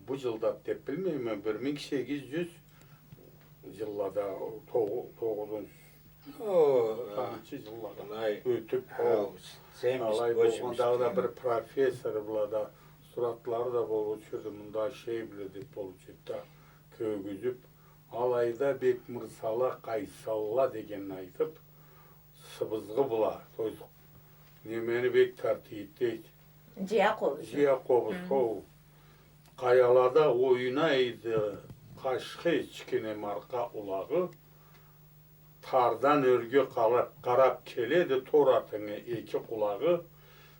bu жылдап деп bilmeyeyim, 1800 жылларда 9-9 жылларда өтіп алай болғандағы да бір профессор бұлада сұратлары да болушы еді, мұнда шей біле деп болушы еді, көгізіп алайда бек мырсала қайсалла деген айтып сыбызғы бұла немені бек тартиет дейді. Жияқобыз сол қаялада ойнайды қашқы ішкене марқа ұлағы, тардан өрге қарап келеді торатыңы екі құлағы,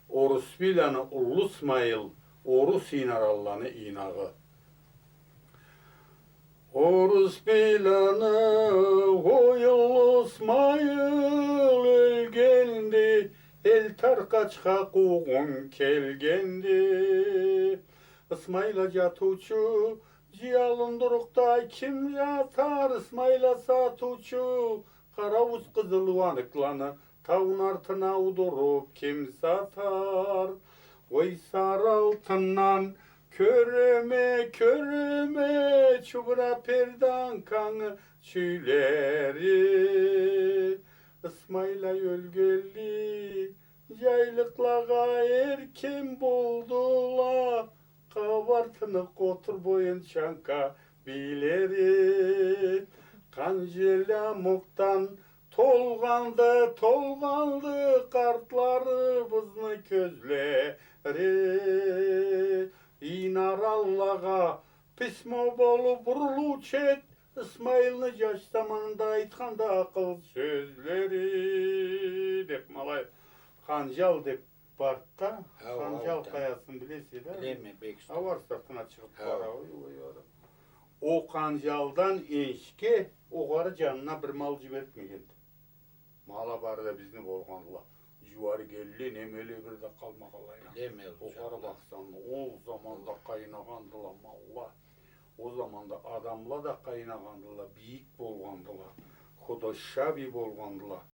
орыс биланы ұлы Смайыл, орыс инаралланы инағы. Орыс биланы ойылы Смайыл өлгенде, ел тарқачқа қуғын келгенде. Ысмайла жатучу, жиялындырықта кім жатар, Ысмайла сатучу, қарауыз қызылуанықланы тауын артына удырып кем сатар. Ой сары алтыннан көріме, көріме, чубыра пердан қаңы чүйлері. Ысмайла өлгелі, жайлықлаға еркем болдыла, қабартыны қотыр бойын шанқа билері. Қанжеля мұқтан толғанды қартлары бұзны көзлері. Инараллаға писмо болу бұрылу чет, Ысмайылны жаш заманында айтқанда ақыл сөзлері. Деп малай қанжал деп бартта, қанжал қаясын білесі да? Білеме, бек ұста. Авар сыртына шығып бара о қанжалдан ешке оғары жанына бір мал жібертмеген. Мала бары да біздің болғанла. Жуары келі немелі бірді қалмақалайна. Оғары бақсан, ол заманда қайнағандыла малла. O zamanda adamla da kaynağandılar, büyük bolğandılar, Xudoşşa bir bolğandılar.